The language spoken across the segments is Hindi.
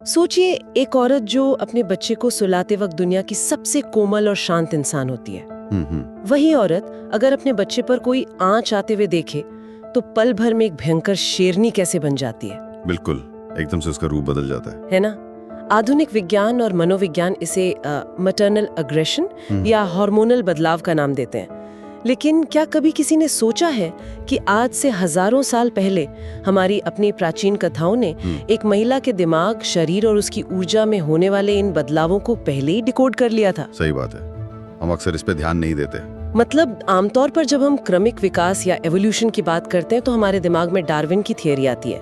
सोचिए, एक औरत जो अपने बच्चे को सुलाते वक्त दुनिया की सबसे कोमल और शांत इंसान होती है, वही औरत अगर अपने बच्चे पर कोई आंच आते हुए देखे तो पल भर में एक भयंकर शेरनी कैसे बन जाती है। बिल्कुल, एकदम से उसका रूप बदल जाता है ना। आधुनिक विज्ञान और मनोविज्ञान इसे मैटरनल अग्रेशन या हार्मोनल बदलाव का नाम देते हैं। लेकिन क्या कभी किसी ने सोचा है कि आज से हजारों साल पहले हमारी अपनी प्राचीन कथाओं ने एक महिला के दिमाग, शरीर और उसकी ऊर्जा में होने वाले इन बदलावों को पहले ही डिकोड कर लिया था। सही बात है, हम अक्सर इस पे ध्यान नहीं देते। मतलब आमतौर पर जब हम क्रमिक विकास या एवोल्यूशन की बात करते हैं तो हमारे दिमाग में डार्विन की थियरी आती है,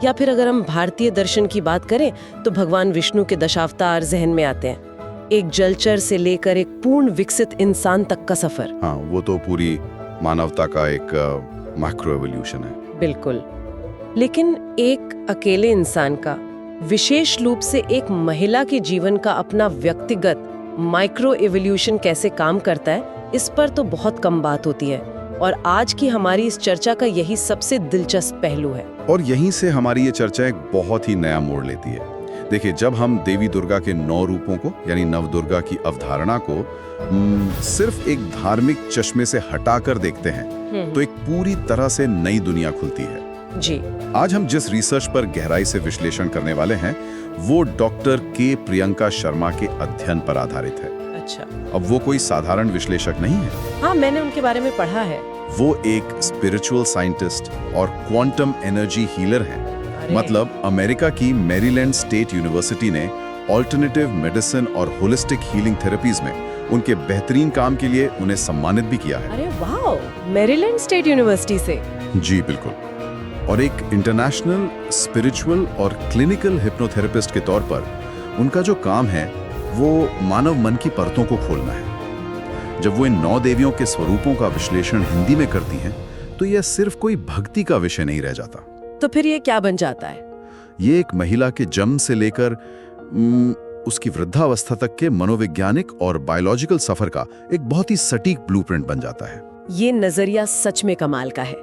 या फिर अगर हम भारतीय दर्शन की बात करें तो भगवान विष्णु के दशावतार जहन में आते हैं। एक जलचर से लेकर एक पूर्ण विकसित इंसान तक का सफर। हाँ, वो तो पूरी मानवता का एक मैक्रो एवोल्यूशन है। बिल्कुल। लेकिन एक अकेले इंसान का, विशेष रूप से एक महिला के जीवन का अपना व्यक्तिगत माइक्रो एवोल्यूशन कैसे काम करता है, इस पर तो बहुत कम बात होती है। और आज की हमारी इस चर्चा का यही सबसे दिलचस्प पहलू है। और यहीं से हमारी ये चर्चा एक बहुत ही नया मोड़ लेती है। देखिए, जब हम देवी दुर्गा के 9 रूपों को यानी नवदुर्गा की अवधारणा को सिर्फ एक धार्मिक चश्मे से हटाकर देखते हैं तो एक पूरी तरह से नई दुनिया खुलती है। जी। आज हम जिस रिसर्च पर गहराई से विश्लेषण करने वाले हैं वो डॉक्टर के प्रियंका शर्मा के अध्ययन पर आधारित है। अच्छा। अब वो कोई साधारण विश्लेषक नहीं है। हाँ, मैंने उनके बारे में पढ़ा है। वो एक स्पिरिचुअल साइंटिस्ट और क्वांटम एनर्जी हीलर हैं। मतलब अमेरिका की मैरीलैंड स्टेट यूनिवर्सिटी ने ऑल्टरनेटिव मेडिसिन और होलिस्टिक हीलिंग थेरेपीज में उनके बेहतरीन काम के लिए उन्हें सम्मानित भी किया है। अरे वाह, मैरीलैंड स्टेट यूनिवर्सिटी से। जी बिल्कुल। और एक इंटरनेशनल स्पिरिचुअल और क्लिनिकल हिप्नोथेरेपिस्ट के तौर पर उनका जो काम है वो मानव मन की परतों को खोलना है। जब वो इन 9 देवियों के स्वरूपों का विश्लेषण हिंदी में करती हैं तो यह सिर्फ कोई भक्ति का विषय नहीं रह जाता। तो फिर ये क्या बन जाता है? ये एक महिला के जन्म से लेकर उसकी वृद्धावस्था तक के मनोवैज्ञानिक और बायोलॉजिकल सफर का एक बहुत ही सटीक ब्लूप्रिंट बन जाता है। ये नजरिया सच में कमाल का है।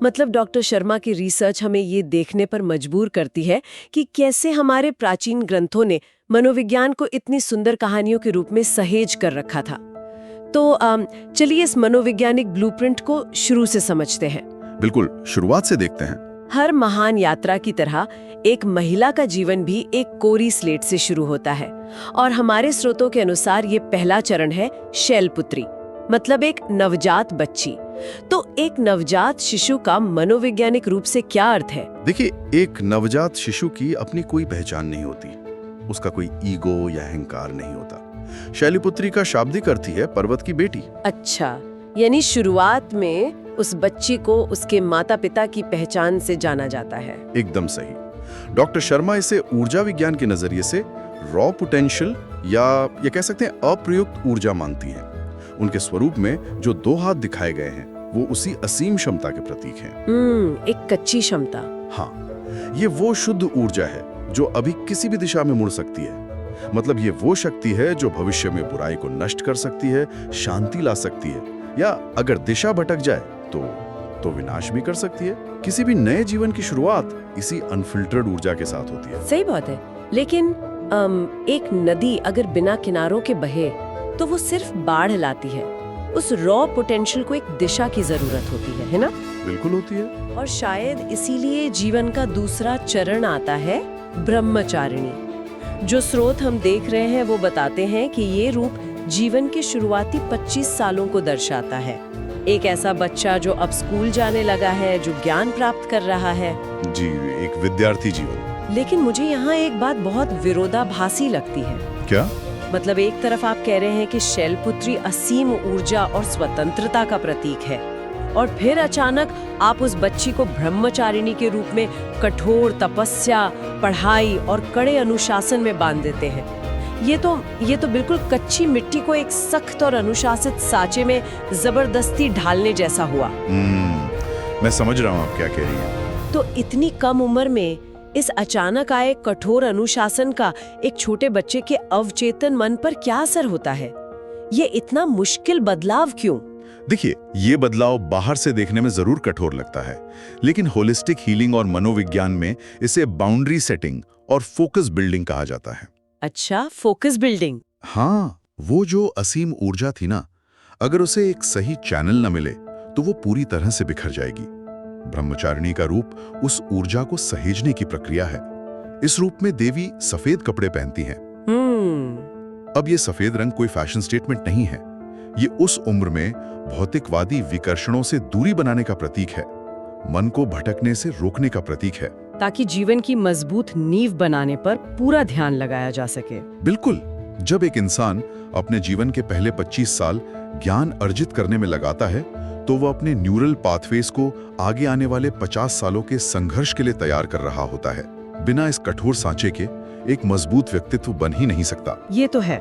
मतलब डॉक्टर शर्मा की रिसर्च हमें ये देखने पर मजबूर करती है कि कैसे हमारे प्राचीन ग्रंथों ने मनोविज्ञान को इतनी सुंदर कहानियों के रूप में सहेज कर रखा था। तो चलिए इस मनोवैज्ञानिक ब्लूप्रिंट को शुरू से समझते हैं। बिल्कुल, शुरुआत से देखते हैं। हर महान यात्रा की तरह एक महिला का जीवन भी एक कोरी स्लेट से शुरू होता है, और हमारे स्रोतों के अनुसार ये पहला चरण है शैलपुत्री, मतलब एक नवजात बच्ची। तो एक नवजात शिशु का मनोवैज्ञानिक रूप से क्या अर्थ है? देखिए, एक नवजात शिशु की अपनी कोई पहचान नहीं होती, उसका कोई ईगो या अहंकार नहीं होता। शैलपुत्री का शाब्दिक अर्थ ही है पर्वत की बेटी। अच्छा, यानी शुरुआत में उस बच्ची को उसके माता पिता की पहचान से जाना जाता है। एकदम सही। डॉक्टर शर्मा इसे ऊर्जा विज्ञान के नजरिए से रॉ पोटेंशियल या ये कह सकते हैं अप्रयुक्त ऊर्जा मानती हैं। उनके स्वरूप में जो 2 हाथ दिखाए गए हैं वो उसी असीम क्षमता के प्रतीक हैं। एक कच्ची क्षमता। हाँ, ये वो शुद्ध ऊर्जा है जो अभी किसी भी दिशा में मुड़ सकती है। मतलब ये वो शक्ति है जो भविष्य में बुराई को नष्ट कर सकती है, शांति ला सकती है, या अगर दिशा भटक जाए तो विनाश भी कर सकती है। किसी भी नए जीवन की शुरुआत इसी अनफिल्टर्ड ऊर्जा के साथ होती है। सही बात है। लेकिन एक नदी अगर बिना किनारों के बहे तो वो सिर्फ बाढ़ लाती है। उस रॉ पोटेंशियल को एक दिशा की जरूरत होती है ना? बिल्कुल होती है। और शायद इसीलिए जीवन का दूसरा चरण आता है ब्रह्मचारिणी। जो स्रोत हम देख रहे हैं वो बताते हैं कि ये रूप जीवन के शुरुआती 25 सालों को दर्शाता है। एक ऐसा बच्चा जो अब स्कूल जाने लगा है, जो ज्ञान प्राप्त कर रहा है। जी, एक विद्यार्थी जीवन। लेकिन मुझे यहाँ एक बात बहुत विरोधाभासी लगती है। क्या? मतलब एक तरफ आप कह रहे हैं कि शैलपुत्री असीम ऊर्जा और स्वतंत्रता का प्रतीक है, और फिर अचानक आप उस बच्ची को ब्रह्मचारिणी के रूप में कठोर तपस्या, पढ़ाई और कड़े अनुशासन में बांध देते हैं। ये तो बिल्कुल कच्ची मिट्टी को एक सख्त और अनुशासित सांचे में जबरदस्ती ढालने जैसा हुआ। मैं समझ रहा हूँ आप क्या कह रही हैं। तो इतनी कम उम्र में इस अचानक आए कठोर अनुशासन का एक छोटे बच्चे के अवचेतन मन पर क्या असर होता है? ये इतना मुश्किल बदलाव क्यों? देखिए, ये बदलाव बाहर से देखने में जरूर कठोर लगता है, लेकिन होलिस्टिक हीलिंग और मनोविज्ञान में इसे बाउंड्री सेटिंग और फोकस बिल्डिंग कहा जाता है। अच्छा, फोकस बिल्डिंग। हाँ, वो जो असीम ऊर्जा थी ना, अगर उसे एक सही चैनल न मिले तो वो पूरी तरह से बिखर जाएगी। ब्रह्मचारिणी का रूप उस ऊर्जा को सहेजने की प्रक्रिया है। इस रूप में देवी सफेद कपड़े पहनती हैं। अब ये सफेद रंग कोई फैशन स्टेटमेंट नहीं है। ये उस उम्र में भौतिकवादी विकर्षणों से दूरी बनाने का प्रतीक है, मन को भटकने से रोकने का प्रतीक है, ताकि जीवन की मजबूत नींव बनाने पर पूरा ध्यान लगाया जा सके। बिल्कुल। जब एक इंसान अपने जीवन के पहले 25 साल ज्ञान अर्जित करने में लगाता है तो वह अपने न्यूरल पाथवेज को आगे आने वाले 50 सालों के संघर्ष के लिए तैयार कर रहा होता है। बिना इस कठोर सांचे के एक मजबूत व्यक्तित्व बन ही नहीं सकता। ये तो है।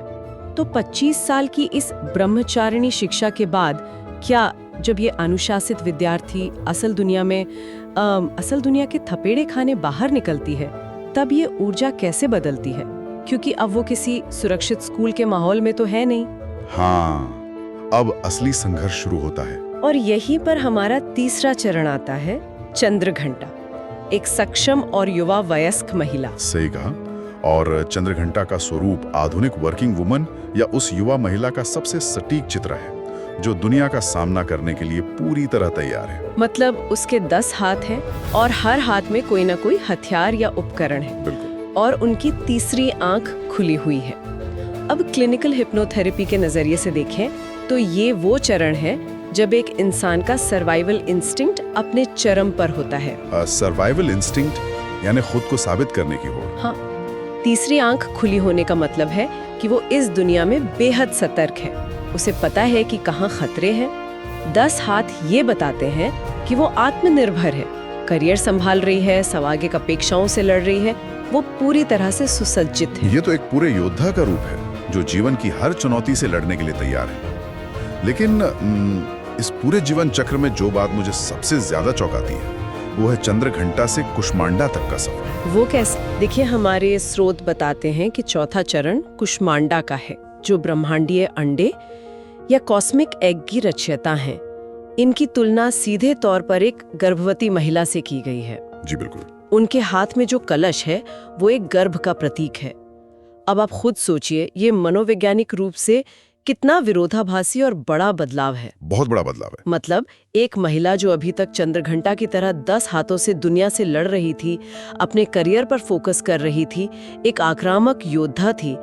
तो 25 साल की इस ब्रह्मचारिणी शिक्षा के बाद क्या, जब ये अनुशासित विद्यार्थी असल दुनिया के थपेड़े खाने बाहर निकलती है, तब ये ऊर्जा कैसे बदलती है? क्योंकि अब वो किसी सुरक्षित स्कूल के माहौल में तो है नहीं। हाँ, अब असली संघर्ष शुरू होता है। और यहीं पर हमारा तीसरा चरण आता है, चंद्रघंटा, एक सक्षम और युवा वयस्क महिला। सही कहा। और चंद्रघंटा का स्वरूप आधुनिक वर्किंग वुमन या उस युवा महिला का सबसे सटीक चित्र है जो दुनिया का सामना करने के लिए पूरी तरह तैयार है। मतलब उसके 10 हाथ हैं और हर हाथ में कोई ना कोई हथियार या उपकरण है। बिल्कुल। और उनकी तीसरी आंख खुली हुई है। अब क्लिनिकल हिप्नोथेरेपी के नजरिए से देखें तो ये वो चरण है जब एक इंसान का सर्वाइवल इंस्टिंक्ट अपने चरम पर होता है। सर्वाइवल इंस्टिंक्ट यानी खुद को साबित करने की होड़। हाँ, तीसरी आंख खुली होने का मतलब है कि वो इस दुनिया में बेहद सतर्क है। उसे पता है कि कहाँ खतरे हैं। 10 हाथ ये बताते हैं कि वो आत्मनिर्भर है, करियर संभाल रही है, समाजिक अपेक्षाओं से लड़ रही है, वो पूरी तरह से सुसज्जित है। ये तो एक पूरे योद्धा का रूप है जो जीवन की हर चुनौती से लड़ने के लिए तैयार है। लेकिन इस पूरे जीवन चक्र में जो बात मुझे सबसे ज्यादा चौंकाती है वो है चंद्रघंटा से कुष्मांडा तक का सफर। वो कैसे? देखिए, हमारे स्रोत बताते हैं कि चौथा चरण कुष्मांडा का है, जो ब्रह्मांडीय अंडे या कॉस्मिक एग की रचयिता हैं। इनकी तुलना सीधे तौर पर एक गर्भवती महिला से की गई है। जी बिल्कुल। उनके हाथ में जो कलश है वो एक गर्भ का प्रतीक है। अब आप खुद सोचिए, ये मनोवैज्ञानिक रूप से कितना विरोधाभासी और बड़ा बदलाव है। बहुत बड़ा बदलाव है। मतलब एक महिला जो अभी तक चंद्रघंटा की तरह 10 हाथों से दुनिया से लड़ रही थी, अपने करियर पर फोकस कर रही थी, एक आक्रामक योद्धा थी,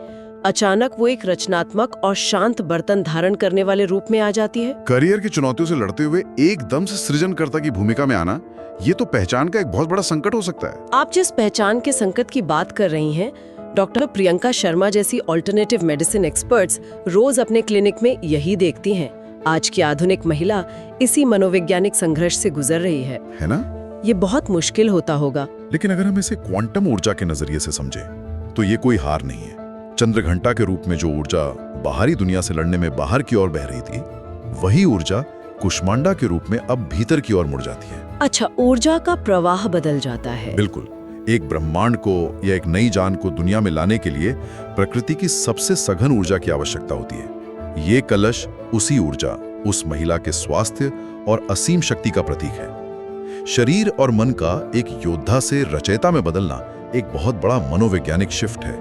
अचानक वो एक रचनात्मक और शांत बर्तन धारण करने वाले रूप में आ जाती है। करियर की चुनौतियों से लड़ते हुए एकदम से सृजनकर्ता की भूमिका में आना, ये तो पहचान का एक बहुत बड़ा संकट हो सकता है। आप जिस पहचान के संकट की बात कर रही हैं, डॉक्टर प्रियंका शर्मा जैसी ऑल्टरनेटिव मेडिसिन एक्सपर्ट्स रोज अपने क्लिनिक में यही देखती हैं। आज की आधुनिक महिला इसी मनोवैज्ञानिक संघर्ष से गुजर रही है ना? ये बहुत मुश्किल होता होगा। लेकिन अगर हम इसे क्वांटम ऊर्जा के नजरिए से समझे तो ये कोई हार नहीं है। चंद्रघंटा के रूप में जो ऊर्जा बाहरी दुनिया से लड़ने में बाहर की ओर बह रही थी, वही ऊर्जा कुष्मांडा के रूप में अब भीतर की ओर मुड़ जाती है। अच्छा, ऊर्जा का प्रवाह बदल जाता है। बिल्कुल। एक ब्रह्मांड को या एक नई जान को दुनिया में लाने के लिए प्रकृति की सबसे सघन ऊर्जा की आवश्यकता होती है। ये कलश उसी ऊर्जा, उस महिला के स्वास्थ्य और असीम शक्ति का प्रतीक है। शरीर और मन का एक योद्धा से रचयिता में बदलना एक बहुत बड़ा मनोवैज्ञानिक शिफ्ट है।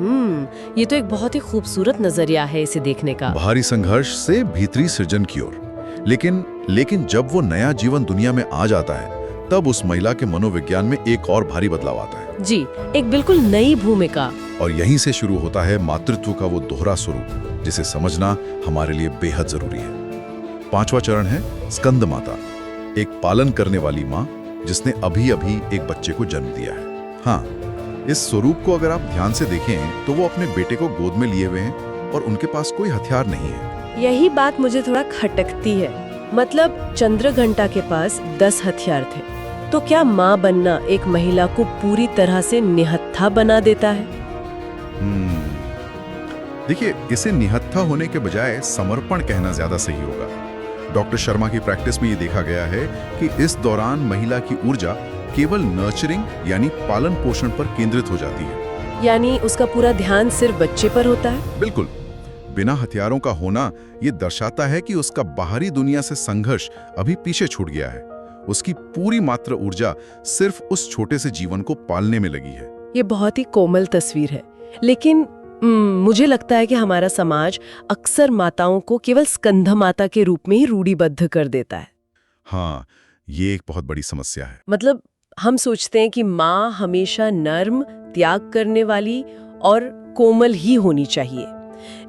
ये तो एक बहुत ही खूबसूरत नजरिया है इसे देखने का। बाहरी संघर्ष से भीतरी सृजन की ओर। लेकिन जब वो नया जीवन दुनिया में आ जाता है, तब उस महिला के मनोविज्ञान में एक और भारी बदलाव आता है। जी, एक बिल्कुल नई भूमिका। और यहीं से शुरू होता है मातृत्व का वो दोहरा स्वरूप, जिसे समझना हमारे लिए बेहद जरूरी है। 5वां चरण है स्कंद माता, एक पालन करने वाली माँ जिसने अभी अभी एक बच्चे को जन्म दिया है। हाँ, इस स्वरूप को अगर आप ध्यान से देखें तो वो अपने बेटे को गोद में लिए हुए हैं और उनके पास कोई हथियार नहीं है। यही बात मुझे थोड़ा खटकती है। मतलब चंद्रघंटा के पास 10 हथियार थे, तो क्या माँ बनना एक महिला को पूरी तरह से निहत्था बना देता है? देखिए, इसे निहत्था होने के बजाय समर्पण कहना ज्यादा सही होगा। डॉक्टर शर्मा की प्रैक्टिस में ये देखा गया है कि इस दौरान महिला की ऊर्जा केवल नर्चरिंग यानी पालन पोषण पर केंद्रित हो जाती है। यानी उसका पूरा ध्यान सिर्फ बच्चे पर होता है? बिल्कुल। बिना हथियारों का होना ये दर्शाता है कि उसका बाहरी दुनिया से संघर्ष अभी पीछे छूट गया है। उसकी पूरी मात्र ऊर्जा सिर्फ उस छोटे से जीवन को पालने में लगी है। ये बहुत ही कोमल तस्वीर है, लेकिन मुझे लगता है कि हमारा समाज अक्सर माताओं को केवल स्कंध माता के रूप में ही रूढ़िबद्ध कर देता है। हाँ, ये एक बहुत बड़ी समस्या है। मतलब हम सोचते हैं कि माँ हमेशा नर्म, त्याग करने वाली और कोमल ही होनी चाहिए,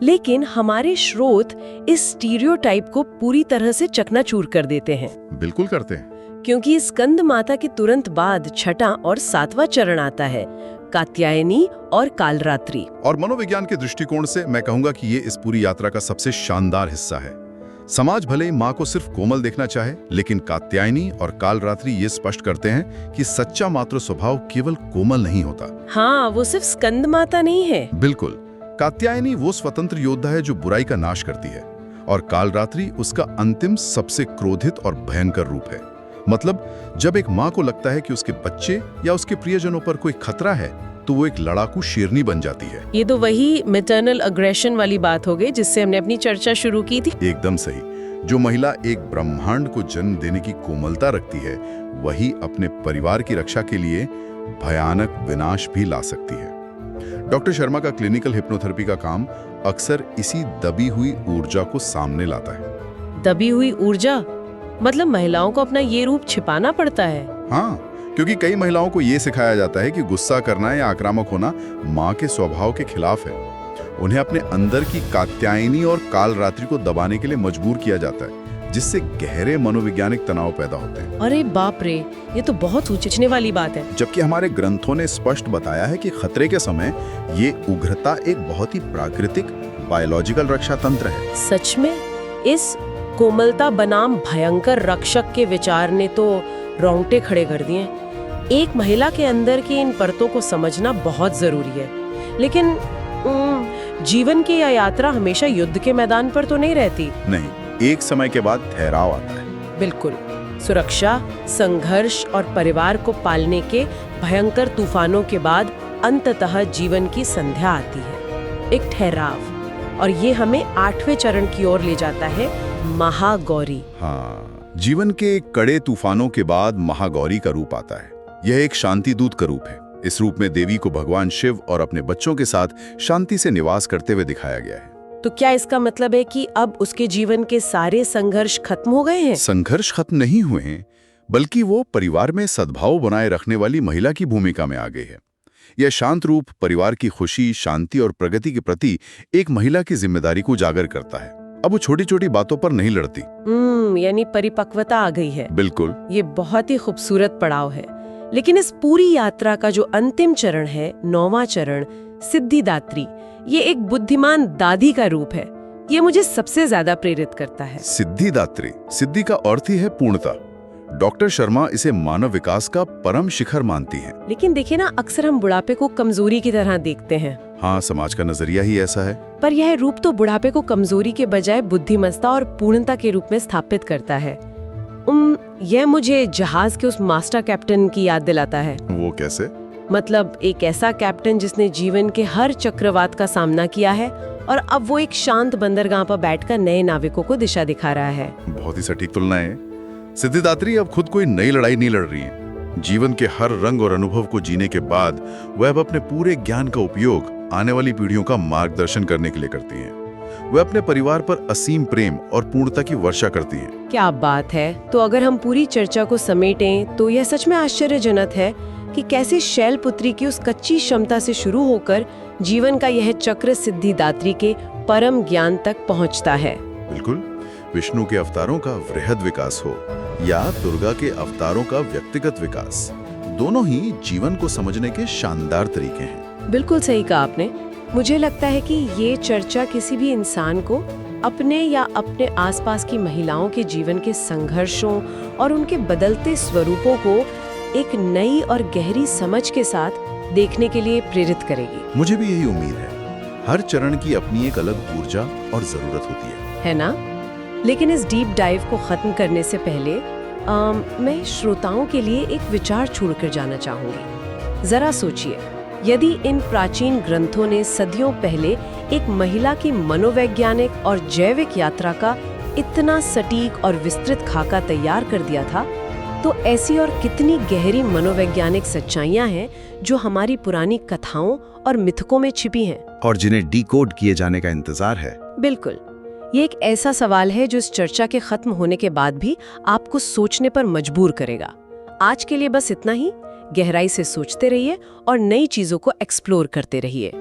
लेकिन हमारे स्रोत इस स्टीरियोटाइप को पूरी तरह से चकनाचूर कर देते हैं। बिल्कुल करते हैं। क्योंकि स्कंद माता के तुरंत बाद छठा और सातवां चरण आता है, कात्यायनी और कालरात्रि। और मनोविज्ञान के दृष्टिकोण से मैं कहूंगा कि ये इस पूरी यात्रा का सबसे शानदार हिस्सा है। समाज भले ही माँ को सिर्फ कोमल देखना चाहे, लेकिन कात्यायनी और कालरात्रि ये स्पष्ट करते हैं कि सच्चा मातृ स्वभाव केवल कोमल नहीं होता। हाँ, वो सिर्फ स्कंद माता नहीं है। बिल्कुल, कात्यायनी वो स्वतंत्र योद्धा है जो बुराई का नाश करती है, और कालरात्रि उसका अंतिम सबसे क्रोधित और भयंकर रूप है। मतलब जब एक माँ को लगता है कि उसके बच्चे या उसके प्रियजनों पर कोई खतरा है, तो वो एक लड़ाकू शेरनी बन जाती है। ये तो वही मैटरनल अग्रेशन वाली बात हो गई जिससे हमने अपनी चर्चा शुरू की थी। एकदम सही। जो महिला एक ब्रह्मांड को जन्म देने की कोमलता रखती है, वही अपने परिवार की रक्षा के लिए भयानक विनाश भी ला सकती है। डॉक्टर शर्मा का क्लिनिकल हिप्नोथेरेपी का काम अक्सर इसी दबी हुई ऊर्जा को सामने लाता है। दबी हुई ऊर्जा मतलब महिलाओं को अपना ये रूप छिपाना पड़ता है। हाँ, क्योंकि कई महिलाओं को ये सिखाया जाता है कि गुस्सा करना या आक्रामक होना माँ के स्वभाव के खिलाफ है। उन्हें अपने अंदर की कात्यायनी और कालरात्रि को दबाने के लिए मजबूर किया जाता है, जिससे गहरे मनोवैज्ञानिक तनाव पैदा होते हैं। अरे बाप रे, ये तो बहुत सोचने वाली बात है। जबकि हमारे ग्रंथों ने स्पष्ट बताया है कि खतरे के समय ये उग्रता एक बहुत ही प्राकृतिक बायोलॉजिकल रक्षा तंत्र है। सच में इस कोमलता बनाम भयंकर रक्षक के विचार ने तो रोंगटे खड़े कर दिए। एक महिला के अंदर की इन परतों को समझना बहुत जरूरी है। लेकिन जीवन की यह यात्रा हमेशा युद्ध के मैदान पर तो नहीं रहती। नहीं, एक समय के बाद ठहराव आता है। बिल्कुल, सुरक्षा, संघर्ष और परिवार को पालने के भयंकर तूफानों के बाद अंततः जीवन की संध्या आती है, एक ठहराव। और ये हमें 8वें चरण की ओर ले जाता है, महागौरी। हाँ, जीवन के कड़े तूफानों के बाद महागौरी का रूप आता है। यह एक शांति दूत का रूप है। इस रूप में देवी को भगवान शिव और अपने बच्चों के साथ शांति से निवास करते हुए दिखाया गया है। तो क्या इसका मतलब है कि अब उसके जीवन के सारे संघर्ष खत्म हो गए हैं? संघर्ष खत्म नहीं हुए हैं, बल्कि वो परिवार में सद्भाव बनाए रखने वाली महिला की भूमिका में आ गई है। यह शांत रूप परिवार की खुशी, शांति और प्रगति के प्रति एक महिला की जिम्मेदारी को उजागर करता है। अब वो छोटी छोटी बातों पर नहीं लड़ती। यानी परिपक्वता आ गई है। बिल्कुल, ये बहुत ही खूबसूरत पड़ाव है। लेकिन इस पूरी यात्रा का जो अंतिम चरण है, 9वां चरण, सिद्धिदात्री, ये एक बुद्धिमान दादी का रूप है। ये मुझे सबसे ज्यादा प्रेरित करता है। सिद्धिदात्री, सिद्धि का अर्थ ही है पूर्णता। डॉक्टर शर्मा इसे मानव विकास का परम शिखर मानती हैं। लेकिन देखिए ना, अक्सर हम बुढ़ापे को कमजोरी की तरह देखते हैं। हाँ, समाज का नजरिया ही ऐसा है। पर यह रूप तो बुढ़ापे को कमजोरी के बजाय बुद्धिमत्ता और पूर्णता के रूप में स्थापित करता है। यह मुझे जहाज के उस मास्टर कैप्टन की याद दिलाता है। वो कैसे? मतलब एक ऐसा कैप्टन जिसने जीवन के हर चक्रवात का सामना किया है और अब वो एक शांत बंदरगाह पर बैठकर नए नाविकों को दिशा दिखा रहा है। बहुत ही सटीक तुलना है। सिद्धिदात्री अब खुद कोई नई लड़ाई नहीं लड़ रही है। जीवन के हर रंग और अनुभव को जीने के बाद वह अब अपने पूरे ज्ञान का उपयोग आने वाली पीढ़ियों का मार्गदर्शन करने के लिए करती हैं। वह अपने परिवार पर असीम प्रेम और पूर्णता की वर्षा करती हैं। क्या बात है। तो अगर हम पूरी चर्चा को समेटें तो यह सच में आश्चर्यजनक है कि कैसे शैलपुत्री की उस कच्ची क्षमता से शुरू होकर जीवन का यह चक्र सिद्धिदात्री के परम ज्ञान तक पहुंचता है। बिल्कुल, विष्णु के अवतारों का वृहद विकास हो या दुर्गा के अवतारों का व्यक्तिगत विकास, दोनों ही जीवन को समझने के शानदार तरीके हैं। बिल्कुल सही कहा आपने। मुझे लगता है कि ये चर्चा किसी भी इंसान को अपने या अपने आसपास की महिलाओं के जीवन के संघर्षों और उनके बदलते स्वरूपों को एक नई और गहरी समझ के साथ देखने के लिए प्रेरित करेगी। मुझे भी यही उम्मीद है। हर चरण की अपनी एक अलग ऊर्जा और जरूरत होती है ना? लेकिन इस डीप डाइव को खत्म करने से पहले मैं श्रोताओं के लिए एक विचार छोड़कर जाना चाहूंगी। जरा सोचिए, यदि इन प्राचीन ग्रंथों ने सदियों पहले एक महिला की मनोवैज्ञानिक और जैविक यात्रा का इतना सटीक और विस्तृत खाका तैयार कर दिया था, तो ऐसी और कितनी गहरी मनोवैज्ञानिक सच्चाइयां हैं जो हमारी पुरानी कथाओं और मिथकों में छिपी हैं। और जिन्हें डिकोड किए जाने का इंतजार है। बिल्कुल, ये एक ऐसा सवाल है जो इस चर्चा के खत्म होने के बाद भी आपको सोचने पर मजबूर करेगा। आज के लिए बस इतना ही। गहराई से सोचते रहिए और नई चीजों को एक्सप्लोर करते रहिए।